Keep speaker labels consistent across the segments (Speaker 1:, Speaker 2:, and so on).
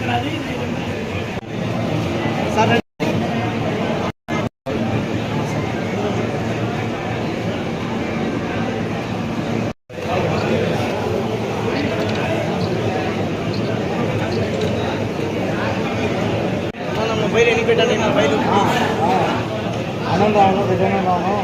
Speaker 1: Mobile ఎన్ని పెట్టాలి నా మొబైల్ ఆనందాను విజయనగరము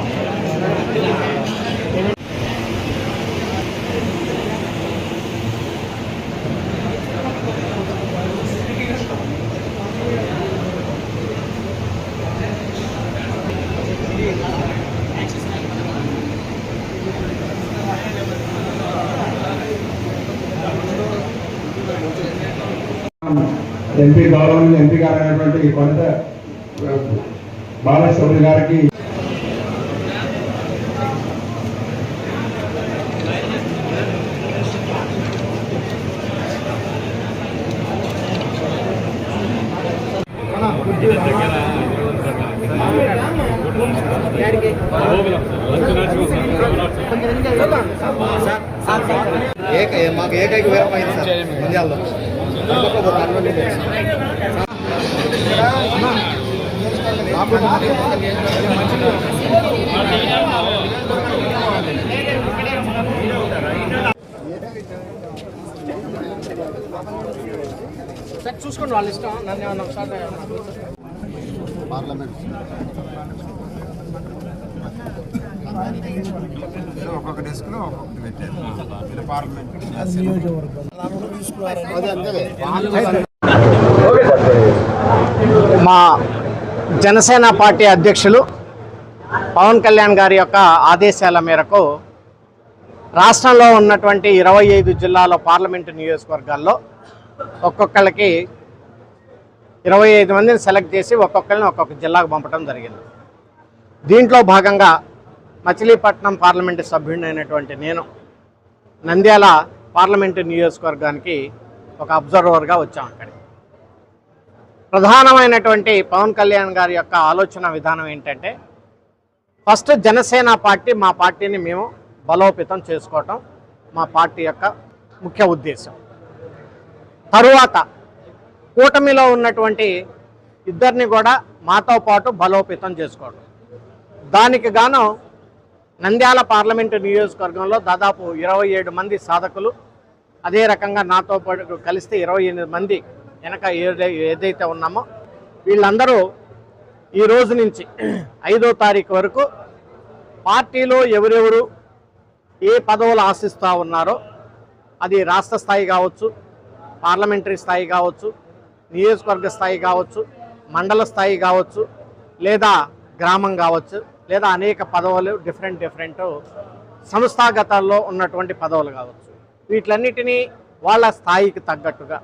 Speaker 2: ఎంపీ గౌరవనీయ ఎంపీ గారు అయినటువంటి కొంత బాలశౌరి గారికి
Speaker 1: మాకు ఏకైక వేరమైంది సార్ మంజాల్లో
Speaker 3: చూసుకోండి వాళ్ళ ఇష్టం. నన్ను ఏమన్నా ఒకసారి
Speaker 1: పార్లమెంట్ ఒక్కొక్క డెస్క్లో ఒక్కొక్కటి పెట్టారు. పార్లమెంట్
Speaker 3: మా జనసేన పార్టీ అధ్యక్షులు పవన్ కళ్యాణ్ గారి యొక్క ఆదేశాల మేరకు రాష్ట్రంలో ఉన్నటువంటి 25 జిల్లాల పార్లమెంటు నియోజకవర్గాల్లో ఒక్కొక్కళ్ళకి 25 మందిని సెలెక్ట్ చేసి ఒక్కొక్కరిని ఒక్కొక్క జిల్లాకు పంపడం జరిగింది. దీంట్లో భాగంగా మచిలీపట్నం పార్లమెంటు సభ్యుడినైనటువంటి నేను నంద్యాల పార్లమెంటు నియోజకవర్గానికి ఒక అబ్జర్వర్గా వచ్చాం. అక్కడికి ప్రధానమైనటువంటి పవన్ కళ్యాణ్ గారి యొక్క ఆలోచన విధానం ఏంటంటే, ఫస్ట్ జనసేన పార్టీ మా పార్టీని మేము బలోపేతం చేసుకోవటం మా పార్టీ యొక్క ముఖ్య ఉద్దేశం. తరువాత కూటమిలో ఉన్నటువంటి ఇద్దరిని కూడా మాతో పాటు బలోపేతం చేసుకోవడం. దానికి గాను నంద్యాల పార్లమెంటు నియోజకవర్గంలో దాదాపు 27 మంది సాధకులు, అదే రకంగా నాతో పాటు కలిస్తే 28 మంది వెనక ఏదైతే ఉన్నామో వీళ్ళందరూ ఈ రోజు నుంచి 5వ తారీఖు వరకు పార్టీలో ఎవరెవరు ఏ పదవులు ఆశిస్తూ ఉన్నారో, అది రాష్ట్ర స్థాయి కావచ్చు, పార్లమెంటరీ స్థాయి కావచ్చు, నియోజకవర్గ స్థాయి కావచ్చు, మండల స్థాయి కావచ్చు, లేదా గ్రామం కావచ్చు, లేదా అనేక పదవులు డిఫరెంట్ సంస్థాగతాల్లో ఉన్నటువంటి పదవులు కావచ్చు, వీటిలన్నిటినీ వాళ్ళ స్థాయికి తగ్గట్టుగా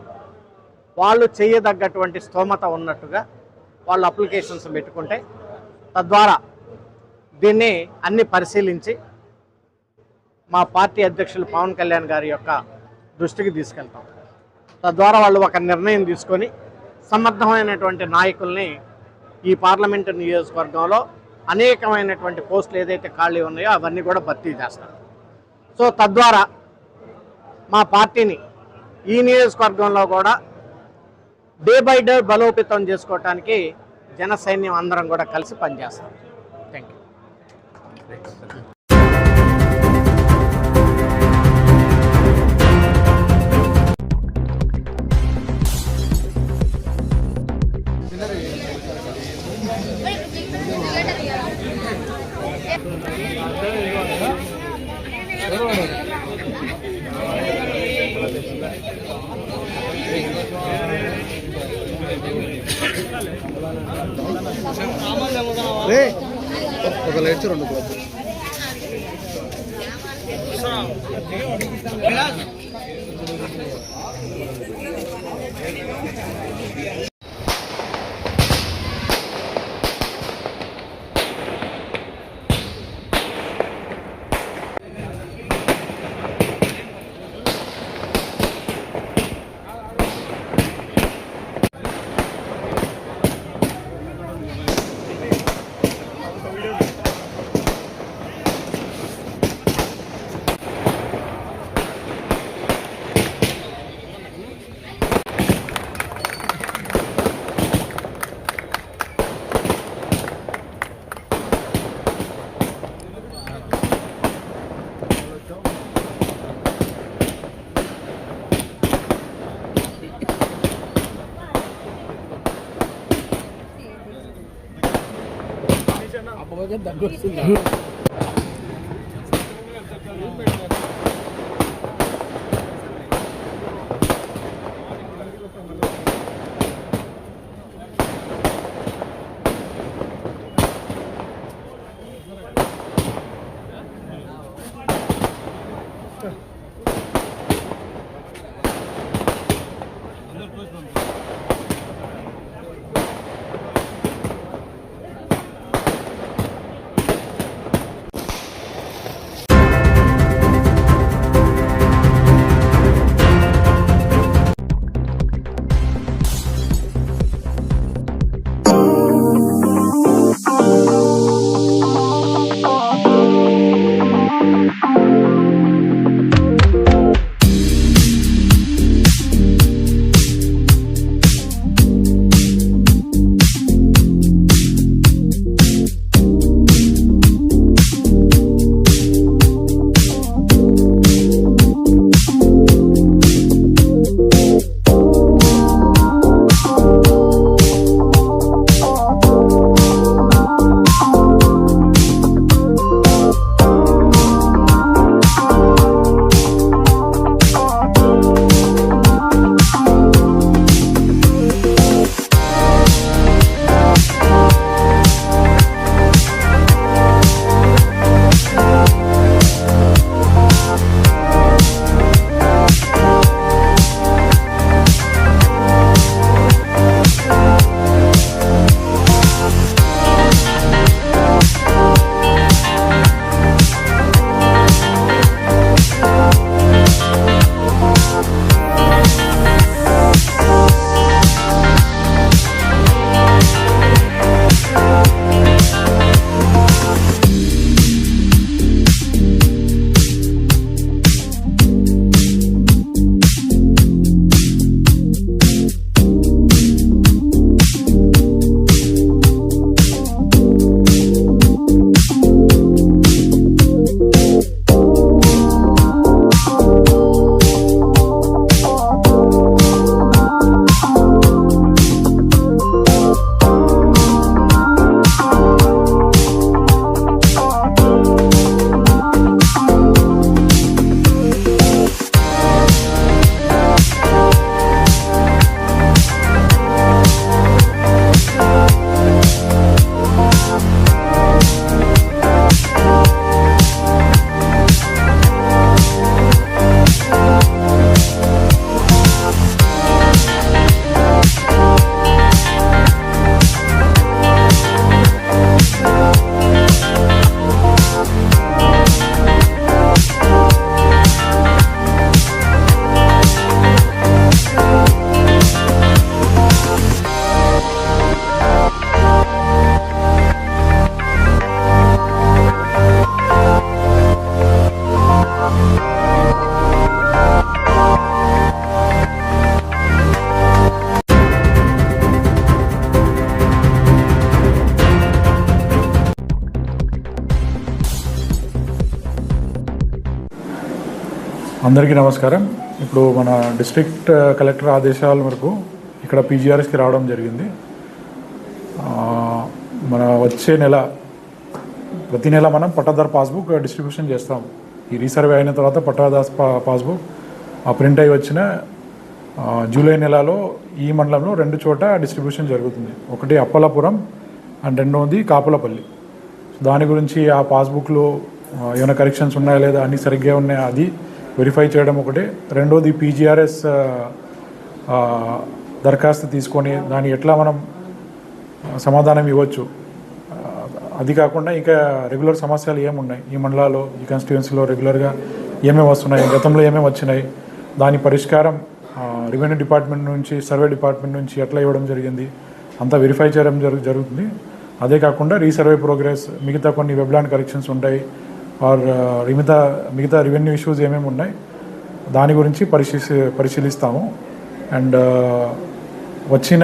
Speaker 3: వాళ్ళు చేయదగ్గటువంటి స్తోమత ఉన్నట్టుగా వాళ్ళు అప్లికేషన్స్ పెట్టుకుంటే తద్వారా దీన్ని అన్ని పరిశీలించి మా పార్టీ అధ్యక్షులు పవన్ కళ్యాణ్ గారి యొక్క దృష్టికి తీసుకెళ్తాం. తద్వారా వాళ్ళు ఒక నిర్ణయం తీసుకొని సమర్థమైనటువంటి నాయకుల్ని ఈ పార్లమెంటు నియోజకవర్గంలో అనేకమైనటువంటి పోస్టులు ఏదైతే ఖాళీ ఉన్నాయో అవన్నీ కూడా భర్తీ చేస్తారు. సో తద్వారా మా పార్టీని ఈ నియోజకవర్గంలో కూడా డే బై డే బలోపేతం చేసుకోవటానికి జన సైన్యం అందరం కూడా కలిసి పనిచేస్తాం. Thank you.
Speaker 1: ఒక లైట్ 2
Speaker 4: అందరికీ నమస్కారం. ఇప్పుడు మన డిస్ట్రిక్ట్ కలెక్టర్ ఆదేశాల వరకు ఇక్కడ పీజీఆర్ఎస్కి రావడం జరిగింది. మన వచ్చే నెల ప్రతి నెల మనం పట్టాదారు పాస్బుక్ డిస్ట్రిబ్యూషన్ చేస్తాం. ఈ రీసర్వే అయిన తర్వాత పట్టాదారు పాస్బుక్ ప్రింట్ అయి వచ్చిన జూలై నెలలో ఈ మండలంలో 2 చోట డిస్ట్రిబ్యూషన్ జరుగుతుంది. ఒకటి అప్పలాపురం అండ్ రెండవది కాపులపల్లి. దాని గురించి ఆ పాస్బుక్లో ఏమైనా కరెక్షన్స్ ఉన్నాయా లేదా అన్నీ సరిగ్గా ఉన్నాయా అది వెరిఫై చేయడం ఒకటి. రెండోది పీజీఆర్ఎస్ దరఖాస్తు తీసుకొని దాన్ని ఎట్లా మనం సమాధానం ఇవ్వచ్చు. అది కాకుండా ఇంకా రెగ్యులర్ సమస్యలు ఏమున్నాయి ఈ మండలాల్లో, ఈ కాన్స్టిట్యుయెన్సీలో రెగ్యులర్గా ఏమేమి వస్తున్నాయి, గతంలో ఏమేమి వచ్చినాయి, దాని పరిష్కారం రెవెన్యూ డిపార్ట్మెంట్ నుంచి, సర్వే డిపార్ట్మెంట్ నుంచి ఎట్లా ఇవ్వడం జరిగింది అంతా వెరిఫై చేయడం జరుగుతుంది. అదే కాకుండా రీసర్వే ప్రోగ్రెస్, మిగతా కొన్ని వెబ్లాండ్ కరెక్షన్స్ ఉంటాయి, ఆర్ మిగతా రెవెన్యూ ఇష్యూస్ ఏమేమి ఉన్నాయి దాని గురించి పరిశీలిస్తాము. అండ్ వచ్చిన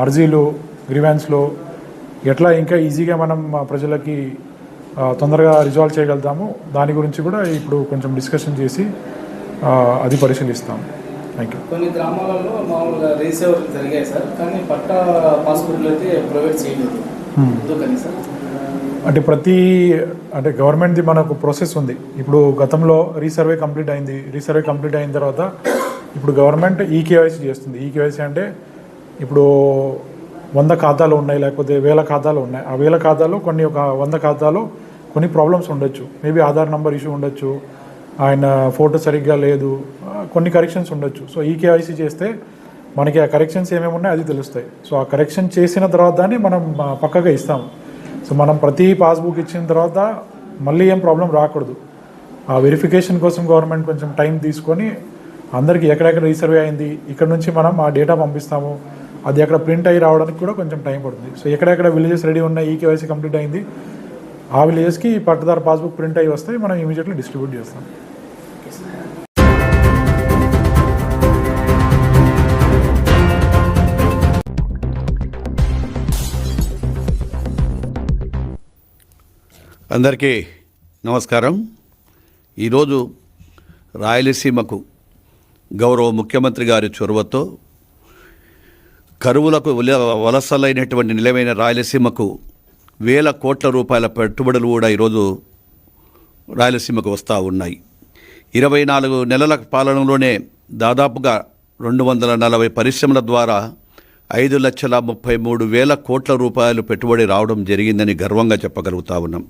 Speaker 4: అర్జీలు, గ్రీవెన్స్లో ఎట్లా ఇంకా ఈజీగా మనం ప్రజలకి తొందరగా రిజాల్వ్ చేయగలుగుతాము దాని గురించి కూడా ఇప్పుడు కొంచెం డిస్కషన్ చేసి అది పరిశీలిస్తాము. Thank you.
Speaker 5: కొన్ని గ్రామాలలో మామూలుగా రీసేవర్ జరిగాయి సార్, కానీ పట్టా పాస్బుక్లు అయితే ప్రొవైడ్ చేయలేదు. ఎందుకని సార్?
Speaker 4: అంటే అంటే గవర్నమెంట్ది మనకు ప్రాసెస్ ఉంది. ఇప్పుడు గతంలో రీసర్వే కంప్లీట్ అయింది. రీసర్వే కంప్లీట్ అయిన తర్వాత ఇప్పుడు గవర్నమెంట్ ఈకేవైసీ చేస్తుంది. ఈకేవైసీ అంటే ఇప్పుడు 100 ఖాతాలు ఉన్నాయి, లేకపోతే 1000 ఖాతాలు ఉన్నాయి. ఆ 1000 ఖాతాలో ఒక 100 ఖాతాలో కొన్ని ప్రాబ్లమ్స్ ఉండొచ్చు. మేబీ ఆధార్ నెంబర్ ఇష్యూ ఉండొచ్చు, ఆయన ఫోటో సరిగ్గా లేదు, కొన్ని కరెక్షన్స్ ఉండొచ్చు. సో ఈకేవైసీ చేస్తే మనకి ఆ కరెక్షన్స్ ఏమేమి ఉన్నాయో అది తెలుస్తాయి. సో ఆ కరెక్షన్ చేసిన తర్వాత మనం పక్కగా ఇస్తాము. సో మనం ప్రతి పాస్బుక్ ఇచ్చిన తర్వాత మళ్ళీ ఏం ప్రాబ్లం రాకూడదు. ఆ వెరిఫికేషన్ కోసం గవర్నమెంట్ కొంచెం టైం తీసుకొని అందరికీ ఎక్కడెక్కడ రీసర్వే అయింది ఇక్కడ నుంచి మనం ఆ డేటా పంపిస్తాము. అది అక్కడ ప్రింట్ అయ్యి రావడానికి కూడా కొంచెం టైం పడుతుంది. సో ఎక్కడెక్కడ విలేజెస్ రెడీ ఉన్నాయి, ఈకేవైసీ కంప్లీట్ అయింది, ఆ విలేజెస్కి పట్టదారు పాస్బుక్ ప్రింట్ అయ్యి వస్తాయి, మనం ఇమీడియట్లీ డిస్ట్రిబ్యూట్ చేస్తాం.
Speaker 6: అందరికీ నమస్కారం. ఈరోజు రాయలసీమకు గౌరవ ముఖ్యమంత్రి గారి చొరవతో కరువులకు వలసలైనటువంటి నిలవైన రాయలసీమకు 1000 కోట్ల రూపాయల పెట్టుబడులు కూడా ఈరోజు రాయలసీమకు వస్తూ ఉన్నాయి. 24 నెలల పాలనలోనే దాదాపుగా 240 పరిశ్రమల ద్వారా 5,33,000 కోట్ల రూపాయలు పెట్టుబడి రావడం జరిగిందని గర్వంగా చెప్పగలుగుతా ఉన్నాం.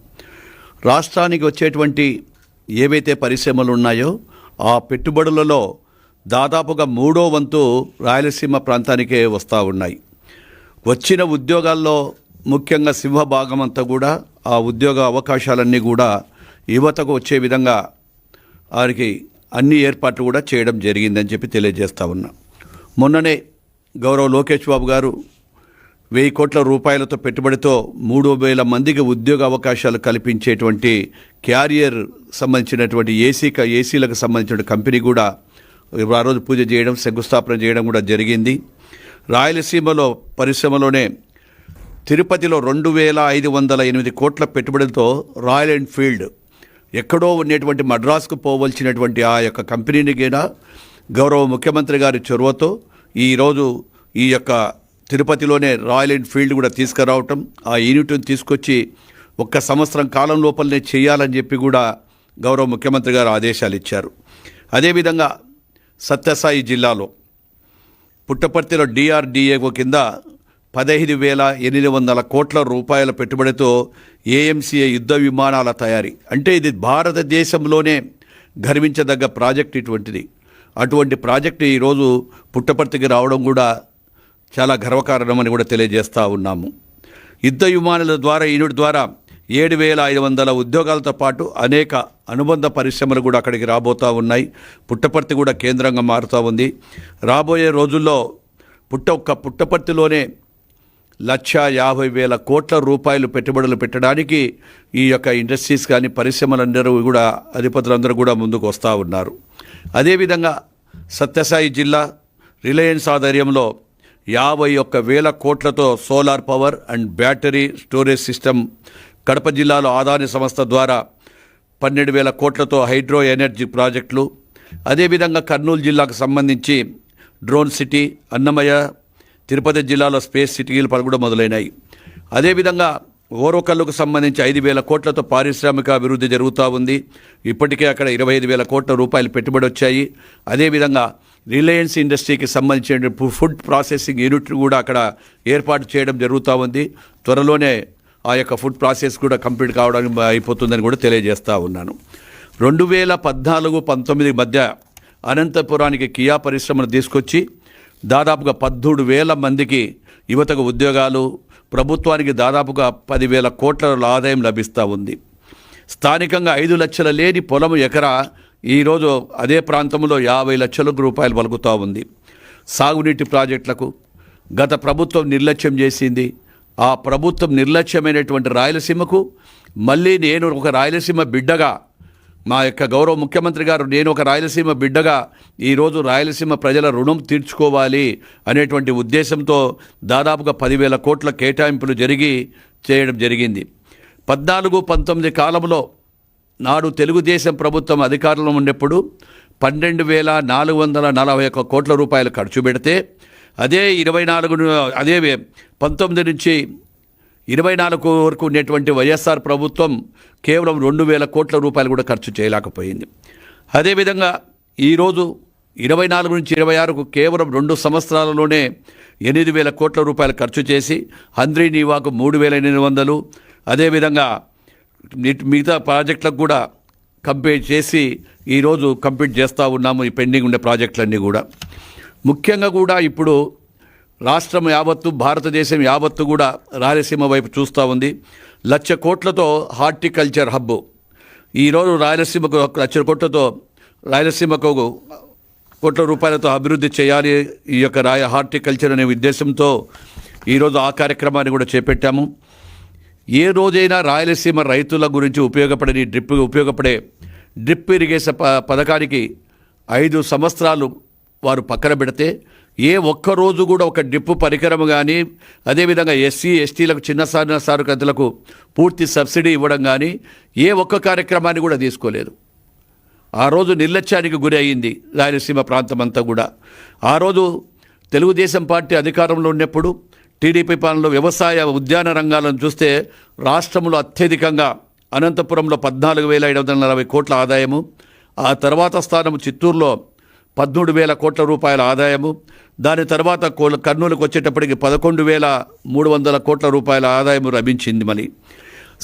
Speaker 6: రాష్ట్రానికి వచ్చేటువంటి ఏవైతే పరిశ్రమలు ఉన్నాయో ఆ పెట్టుబడులలో దాదాపుగా 3వ వంతు రాయలసీమ ప్రాంతానికే వస్తూ ఉన్నాయి. వచ్చిన ఉద్యోగాల్లో ముఖ్యంగా సింహభాగం అంతా కూడా ఆ ఉద్యోగ అవకాశాలన్నీ కూడా యువతకు వచ్చే విధంగా వారికి అన్ని ఏర్పాట్లు కూడా చేయడం జరిగిందని చెప్పి తెలియజేస్తూ ఉన్నా. మొన్ననే గౌరవ లోకేష్ బాబు గారు 1000 కోట్ల రూపాయలతో పెట్టుబడితో 3,000 మందికి ఉద్యోగ అవకాశాలు కల్పించేటువంటి క్యారియర్ సంబంధించినటువంటి ఏసీలకు సంబంధించిన కంపెనీ కూడా ఆ రోజు పూజ చేయడం, శంకుస్థాపన చేయడం కూడా జరిగింది. రాయలసీమలో పరిశ్రమలోనే తిరుపతిలో 2,508 కోట్ల పెట్టుబడితో రాయల్ ఎన్ఫీల్డ్ ఎక్కడో ఉన్నటువంటి మద్రాసుకు పోవలసినటువంటి ఆ యొక్క కంపెనీని కూడా గౌరవ ముఖ్యమంత్రి గారి చొరవతో ఈరోజు ఈ యొక్క తిరుపతిలోనే రాయల్ ఎన్ఫీల్డ్ కూడా తీసుకురావటం, ఆ యూనిట్ని తీసుకొచ్చి 1 సంవత్సరం కాలం లోపలనే చేయాలని చెప్పి కూడా గౌరవ ముఖ్యమంత్రి గారు ఆదేశాలు ఇచ్చారు. అదేవిధంగా సత్యసాయి జిల్లాలో పుట్టపర్తిలో డిఆర్డిఏఓ కింద 15,800 కోట్ల రూపాయల పెట్టుబడితో ఏఎంసీఏ యుద్ధ విమానాల తయారీ, అంటే ఇది భారతదేశంలోనే గర్వించదగ్గ ప్రాజెక్ట్ ఇటువంటిది. అటువంటి ప్రాజెక్టు ఈరోజు పుట్టపర్తికి రావడం కూడా చాలా గర్వకారణమని కూడా తెలియజేస్తూ ఉన్నాము. యుద్ధ విమానాల ద్వారా యూనిట్ ద్వారా 7,500 ఉద్యోగాలతో పాటు అనేక అనుబంధ పరిశ్రమలు కూడా అక్కడికి రాబోతూ ఉన్నాయి. పుట్టపర్తి కూడా కేంద్రంగా మారుతూ ఉంది. రాబోయే రోజుల్లో పుట్టపర్తిలోనే 1,50,000 కోట్ల రూపాయలు పెట్టుబడులు పెట్టడానికి ఈ యొక్క ఇండస్ట్రీస్ కానీ పరిశ్రమలందరూ కూడా అధిపతులందరూ కూడా ముందుకు వస్తూ ఉన్నారు. అదేవిధంగా సత్యసాయి జిల్లా రిలయన్స్ ఆధ్వర్యంలో 51,000 కోట్లతో solar power and battery storage system, Kadapa జిల్లాలో ఆదాని సంస్థ ద్వారా 12,000 కోట్లతో హైడ్రో ఎనర్జీ ప్రాజెక్టులు, అదేవిధంగా కర్నూలు జిల్లాకు సంబంధించి డ్రోన్ సిటీ, అన్నమయ్య, తిరుపతి జిల్లాలో స్పేస్ సిటీలు కూడా మొదలైనాయి. అదేవిధంగా ఓరోకల్లుకు సంబంధించి 5,000 కోట్లతో పారిశ్రామిక అభివృద్ధి జరుగుతూ ఉంది. ఇప్పటికే అక్కడ 25,000 కోట్ల రూపాయలు పెట్టుబడి వచ్చాయి. అదేవిధంగా రిలయన్స్ ఇండస్ట్రీకి సంబంధించిన ఫుడ్ ప్రాసెసింగ్ యూనిట్ కూడా అక్కడ ఏర్పాటు చేయడం జరుగుతూ ఉంది. త్వరలోనే ఆ యొక్క ఫుడ్ ప్రాసెస్ కూడా కంప్లీట్ కావడానికి అయిపోతుందని కూడా తెలియజేస్తూ ఉన్నాను. 2014-19 మధ్య అనంతపురానికి కియా పరిశ్రమను తీసుకొచ్చి దాదాపుగా 13,000 మందికి యువతకు ఉద్యోగాలు, ప్రభుత్వానికి దాదాపుగా 10,000 కోట్ల ఆదాయం లభిస్తూ ఉంది. స్థానికంగా 5 లక్షల లేని పొలం ఎకరా ఈరోజు అదే ప్రాంతంలో 50 లక్షల రూపాయలు పలుకుతూ ఉంది. సాగునీటి ప్రాజెక్టులకు గత ప్రభుత్వం నిర్లక్ష్యం చేసింది. ఆ ప్రభుత్వం నిర్లక్ష్యమైనటువంటి రాయలసీమకు మళ్ళీ నేను ఒక రాయలసీమ బిడ్డగా, మా యొక్క గౌరవ ముఖ్యమంత్రి గారు నేను ఒక రాయలసీమ బిడ్డగా ఈరోజు రాయలసీమ ప్రజల రుణం తీర్చుకోవాలి అనేటువంటి ఉద్దేశంతో దాదాపుగా 10,000 కోట్ల కేటాయింపులు చేయడం జరిగింది. 14-19 కాలంలో నాడు తెలుగుదేశం ప్రభుత్వం అధికారంలో ఉన్నప్పుడు 12,441 కోట్ల రూపాయలు ఖర్చు పెడితే అదే 19 నుంచి 24 వరకు ఉన్నటువంటి వైఎస్ఆర్ ప్రభుత్వం కేవలం 2,000 కోట్ల రూపాయలు కూడా ఖర్చు చేయలేకపోయింది. అదేవిధంగా ఈరోజు 24 నుంచి 26కు కేవలం 2 సంవత్సరాలలోనే 8,000 కోట్ల రూపాయలు ఖర్చు చేసి హంద్రీ నీవాకు 3,800, అదేవిధంగా మిగతా ప్రాజెక్టులకు కూడా కంప్లీట్ చేసి ఈరోజు కంప్లీట్ చేస్తూ ఉన్నాము. ఈ పెండింగ్ ఉండే ప్రాజెక్టులన్నీ కూడా ముఖ్యంగా కూడా ఇప్పుడు రాష్ట్రం యావత్తు, భారతదేశం యావత్తు కూడా రాయలసీమ వైపు చూస్తూ ఉంది. 1,00,000 కోట్లతో హార్టికల్చర్ హబ్ ఈరోజు రాయలసీమకు 1,00,000 కోట్లతో రాయలసీమకు కోట్ల రూపాయలతో అభివృద్ధి చేయాలి ఈ యొక్క హార్టికల్చర్ అనే ఉద్దేశంతో ఈరోజు ఆ కార్యక్రమాన్ని కూడా చేపట్టాము. ఏ రోజైనా రాయలసీమ రైతుల గురించి ఉపయోగపడే డ్రిప్ ఇరిగేషన్ పథకానికి 5 సంవత్సరాలు వారు పక్కన పెడితే ఏ ఒక్కరోజు కూడా ఒక డ్రిప్ పరికరం కానీ, అదేవిధంగా ఎస్సీ ఎస్టీలకు చిన్న సారుకతులకు పూర్తి సబ్సిడీ ఇవ్వడం కానీ ఏ ఒక్క కార్యక్రమాన్ని కూడా తీసుకోలేదు. ఆ రోజు నిర్లక్ష్యానికి గురి అయ్యింది రాయలసీమ ప్రాంతం అంతా కూడా. ఆ రోజు తెలుగుదేశం పార్టీ అధికారంలో ఉన్నప్పుడు టీడీపీ పాలనలో వ్యవసాయ ఉద్యాన రంగాలను చూస్తే రాష్ట్రంలో అత్యధికంగా అనంతపురంలో 14,540 కోట్ల ఆదాయము, ఆ తర్వాత స్థానం చిత్తూరులో 13,000 కోట్ల రూపాయల ఆదాయము, దాని తర్వాత కర్నూలుకు వచ్చేటప్పటికి 11,300 కోట్ల రూపాయల ఆదాయము లభించింది. మళ్ళీ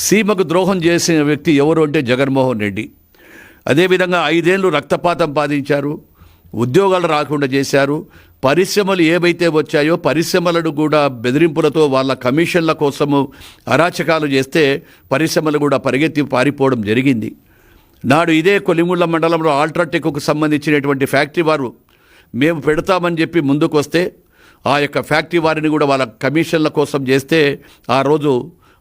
Speaker 6: సీమకు ద్రోహం చేసిన వ్యక్తి ఎవరు అంటే జగన్మోహన్ రెడ్డి. అదేవిధంగా 5 ఏళ్ళు రక్తపాతం పాదించారు, ఉద్యోగాలు రాకుండా చేశారు. పరిశ్రమలు ఏవైతే వచ్చాయో పరిశ్రమలను కూడా బెదిరింపులతో వాళ్ళ కమిషన్ల కోసము అరాచకాలు చేస్తే పరిశ్రమలు కూడా పరిగెత్తి పారిపోవడం జరిగింది. నాడు ఇదే కొలిముళ్ళ మండలంలో అల్ట్రాటెక్కు సంబంధించినటువంటి ఫ్యాక్టరీ వారు మేము పెడతామని చెప్పి ముందుకు వస్తే ఆ యొక్క ఫ్యాక్టరీ వారిని కూడా వాళ్ళ కమిషన్ల కోసం చేస్తే ఆ రోజు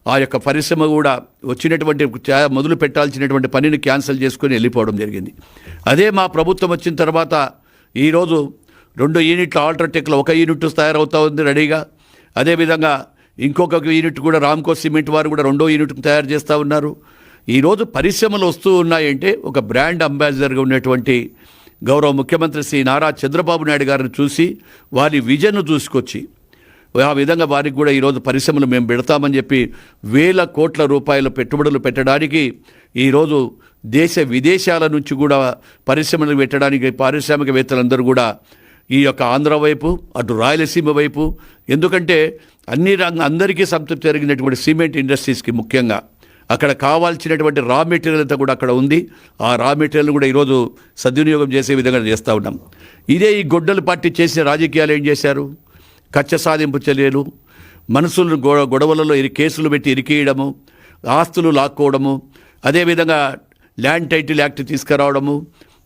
Speaker 6: ఆ యొక్క పరిశ్రమ కూడా వచ్చినటువంటి మొదలు పెట్టాల్సినటువంటి పనిని క్యాన్సిల్ చేసుకొని వెళ్ళిపోవడం జరిగింది. అదే మా ప్రభుత్వం వచ్చిన తర్వాత ఈరోజు 2 యూనిట్ల అల్ట్రాటెక్లో 1 యూనిట్ తయారవుతూ ఉంది రెడీగా. అదేవిధంగా ఇంకొక యూనిట్ కూడా రామ్కో సిమెంట్ వారు కూడా 2వ యూనిట్ తయారు చేస్తూ ఉన్నారు. ఈరోజు పరిశ్రమలు వస్తూ ఉన్నాయంటే ఒక బ్రాండ్ అంబాసిడర్గా ఉన్నటువంటి గౌరవ ముఖ్యమంత్రి శ్రీ నారా చంద్రబాబు నాయుడు గారిని చూసి వారి విజన్ను చూసుకొచ్చి ఆ విధంగా వారికి కూడా ఈరోజు పరిశ్రమలు మేము పెడతామని చెప్పి 1,000 కోట్ల రూపాయల పెట్టుబడులు పెట్టడానికి ఈరోజు దేశ విదేశాల నుంచి కూడా పరిశ్రమలు పెట్టడానికి పారిశ్రామికవేత్తలందరూ కూడా ఈ యొక్క ఆంధ్ర వైపు, అటు రాయలసీమ వైపు, ఎందుకంటే అందరికీ సంతృప్తి జరిగినటువంటి సిమెంట్ ఇండస్ట్రీస్కి ముఖ్యంగా అక్కడ కావాల్సినటువంటి రా మెటీరియల్ అంతా కూడా అక్కడ ఉంది. ఆ రా మెటీరియల్ కూడా ఈరోజు సద్వినియోగం చేసే విధంగా చేస్తూ ఉన్నాం. ఇదే ఈ గొడ్డలి పార్టీ చేసిన రాజకీయాలు ఏం చేశారు? కక్ష సాధింపు చర్యలు, మనుషులను గొడవలలో కేసులు పెట్టి ఇరికేయడము, ఆస్తులు లాక్కోవడము, అదేవిధంగా ల్యాండ్ టైటిల్ యాక్ట్ తీసుకురావడము,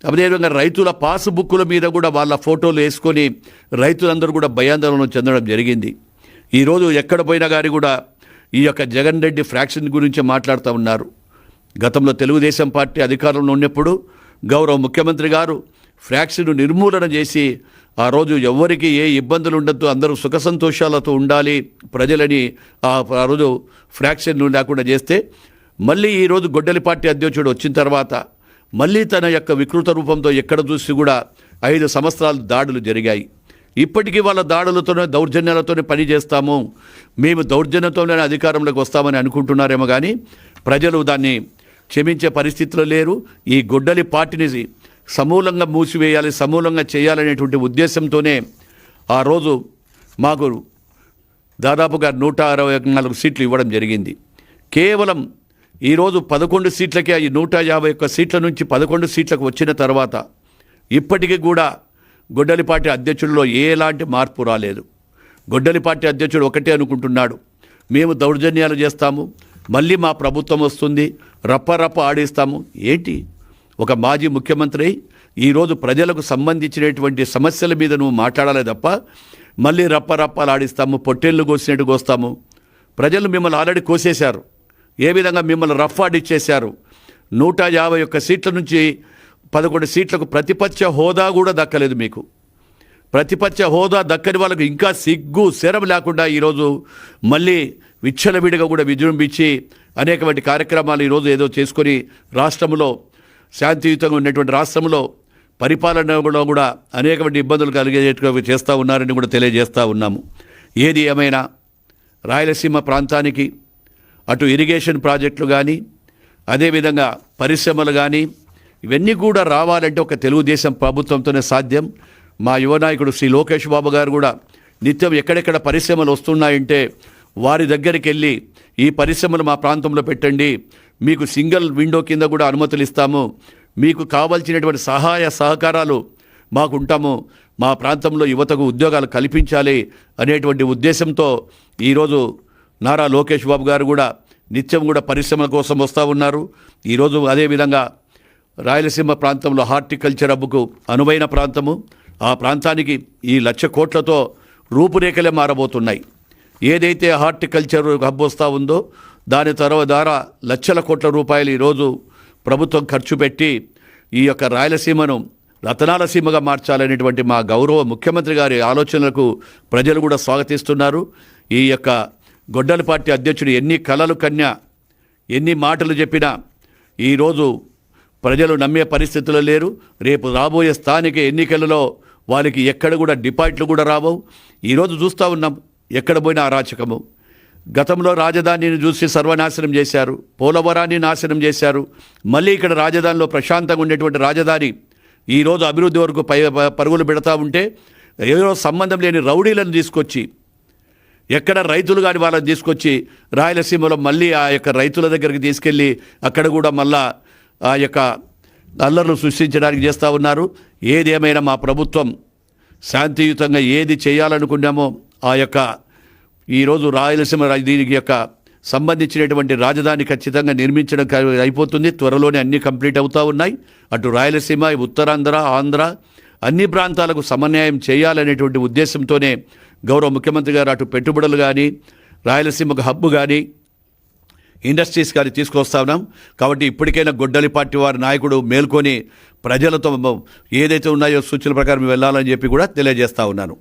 Speaker 6: అదేవిధంగా రైతుల పాస్బుక్కుల మీద కూడా వాళ్ళ ఫోటోలు వేసుకొని రైతులందరూ కూడా భయాందోళన చెందడం జరిగింది. ఈరోజు ఎక్కడ పోయినా కానీ కూడా ఈ యొక్క జగన్ రెడ్డి ఫ్రాక్షన్ గురించి మాట్లాడుతూ ఉన్నారు. గతంలో తెలుగుదేశం పార్టీ అధికారంలో ఉన్నప్పుడు గౌరవ ముఖ్యమంత్రి గారు ఫ్రాక్షన్ నిర్మూలన చేసి ఆ రోజు ఎవరికి ఏ ఇబ్బందులు ఉండద్దు, అందరూ సుఖ సంతోషాలతో ఉండాలి ప్రజలని ఆ రోజు ఫ్రాక్షన్ లేకుండా చేస్తే, మళ్ళీ ఈరోజు గొడ్డలి పార్టీ అధ్యక్షుడు వచ్చిన తర్వాత మళ్ళీ తన యొక్క వికృత రూపంతో ఎక్కడ చూసి కూడా 5 సంవత్సరాలు దాడులు జరిగాయి. ఇప్పటికీ వాళ్ళ దాడులతోనే దౌర్జన్యాలతోనే పని చేస్తాము, మేము దౌర్జన్యంతోనే అధికారంలోకి వస్తామని అనుకుంటున్నారేమో కానీ ప్రజలు దాన్ని క్షమించే పరిస్థితిలో లేరు. ఈ గొడ్డలి పార్టీని సమూలంగా మూసివేయాలి, సమూలంగా చేయాలనేటువంటి ఉద్దేశంతోనే ఆ రోజు మాకు దాదాపుగా 164 సీట్లు ఇవ్వడం జరిగింది. కేవలం ఈరోజు 11 సీట్లకే ఈ 151 సీట్ల నుంచి 11 సీట్లకు వచ్చిన తర్వాత ఇప్పటికీ కూడా గొడ్డలి పార్టీ అధ్యక్షుడిలో ఎలాంటి మార్పు రాలేదు. గొడ్డలి పార్టీ అధ్యక్షుడు ఒకటే అనుకుంటున్నాడు, మేము దౌర్జన్యాలు చేస్తాము, మళ్ళీ మా ప్రభుత్వం వస్తుంది, రప్ప ఆడిస్తాము. ఏంటి, ఒక మాజీ ముఖ్యమంత్రి ఈరోజు ప్రజలకు సంబంధించినటువంటి సమస్యల మీద నువ్వు మాట్లాడాలి తప్ప మళ్ళీ రప్ప ఆడిస్తాము, పొట్టేళ్ళు కోసినట్టు కోస్తాము. ప్రజలు మిమ్మల్ని ఆల్రెడీ కోసేశారు, ఏ విధంగా మిమ్మల్ని రఫ్ ఆడిచ్చేశారు. 151 సీట్ల నుంచి 11 సీట్లకు ప్రతిపక్ష హోదా కూడా దక్కలేదు మీకు. ప్రతిపక్ష హోదా దక్కని వాళ్ళకు ఇంకా సిగ్గు శరం లేకుండా ఈరోజు మళ్ళీ విచ్చలవిడిగా కూడా విజృంభించి అనేకమైన కార్యక్రమాలు ఈరోజు ఏదో చేసుకొని రాష్ట్రంలో శాంతియుతంగా ఉన్నటువంటి రాష్ట్రంలో పరిపాలనలో కూడా అనేకమైన ఇబ్బందులు కలిగేట్టుగా చేస్తూ ఉన్నారని కూడా తెలియజేస్తూ ఉన్నాము. ఏది ఏమైనా రాయలసీమ ప్రాంతానికి అటు ఇరిగేషన్ ప్రాజెక్టులు కానీ, అదేవిధంగా పరిశ్రమలు కానీ, ఇవన్నీ కూడా రావాలంటే ఒక తెలుగుదేశం ప్రభుత్వంతోనే సాధ్యం. మా యువ నాయకుడు శ్రీ లోకేష్ బాబు గారు కూడా నిత్యం ఎక్కడెక్కడ పరిశ్రమలు వస్తున్నాయంటే వారి దగ్గరికి వెళ్ళి ఈ పరిశ్రమలు మా ప్రాంతంలో పెట్టండి, మీకు సింగిల్ విండో కింద కూడా అనుమతులు ఇస్తాము, మీకు కావాల్సినటువంటి సహాయ సహకారాలు మాకు ఉంటాము, మా ప్రాంతంలో యువతకు ఉద్యోగాలు కల్పించాలి అనేటువంటి ఉద్దేశంతో ఈరోజు నారా లోకేష్ బాబు గారు కూడా నిత్యం కూడా పరిశ్రమల కోసం వస్తూ ఉన్నారు. ఈరోజు అదేవిధంగా రాయలసీమ ప్రాంతంలో హార్టికల్చర్ హబ్కు అనువైన ప్రాంతము, ఆ ప్రాంతానికి ఈ 1,00,000 కోట్లతో రూపురేఖలే మారబోతున్నాయి. ఏదైతే హార్టికల్చర్ హబ్ వస్తూ ఉందో దాని ద్వారా లక్షల కోట్ల రూపాయలు ఈరోజు ప్రభుత్వం ఖర్చు పెట్టి ఈ యొక్క రాయలసీమను రతనాల సీమగా మార్చాలనేటువంటి మా గౌరవ ముఖ్యమంత్రి గారి ఆలోచనలకు ప్రజలు కూడా స్వాగతిస్తున్నారు. ఈ యొక్క గొడ్డలపాటి అధ్యక్షుడు ఎన్ని కలలు కన్యా, ఎన్ని మాటలు చెప్పినా ఈరోజు ప్రజలు నమ్మే పరిస్థితుల్లో లేరు. రేపు రాబోయే స్థానిక ఎన్నికలలో వాళ్ళకి ఎక్కడ కూడా డిపాజిట్లు కూడా రాబోవు. ఈరోజు చూస్తూ ఉన్నాం ఎక్కడ పోయినా అరాచకము. గతంలో రాజధానిని చూసి సర్వనాశనం చేశారు, పోలవరాన్ని నాశనం చేశారు. మళ్ళీ ఇక్కడ రాజధానిలో ప్రశాంతంగా ఉండేటువంటి రాజధాని ఈరోజు అభివృద్ధి వరకు పరుగులు పెడతా ఉంటే ఏదో సంబంధం లేని రౌడీలను తీసుకొచ్చి, ఎక్కడ రైతులు కానీ వాళ్ళని తీసుకొచ్చి రాయలసీమలో మళ్ళీ ఆ యొక్క రైతుల దగ్గరికి తీసుకెళ్ళి అక్కడ కూడా మళ్ళా ఆ యొక్క అల్లర్లు సృష్టించడానికి చేస్తూ ఉన్నారు. ఏదేమైనా మా ప్రభుత్వం శాంతియుతంగా ఏది చేయాలనుకున్నామో ఆ యొక్క ఈరోజు రాయలసీమ దీనికి యొక్క సంబంధించినటువంటి రాజధాని ఖచ్చితంగా నిర్మించడం అయిపోతుంది. త్వరలోనే అన్నీ కంప్లీట్ అవుతూ ఉన్నాయి. అటు రాయలసీమ, ఉత్తరాంధ్ర, ఆంధ్ర అన్ని ప్రాంతాలకు సమన్వయం చేయాలనేటువంటి ఉద్దేశంతోనే గౌరవ ముఖ్యమంత్రి గారు అటు పెట్టుబడులు కానీ, రాయలసీమకు హబ్బు కానీ, ఇండస్ట్రీస్ కానీ తీసుకొస్తా ఉన్నాం. కాబట్టి ఇప్పటికైనా గొడ్డలిపాటి వారి నాయకుడు మేల్కొని ప్రజలతో ఏదైతే ఉన్నాయో సూచనల ప్రకారం వెళ్ళాలని చెప్పి కూడా తెలియజేస్తా ఉన్నాను.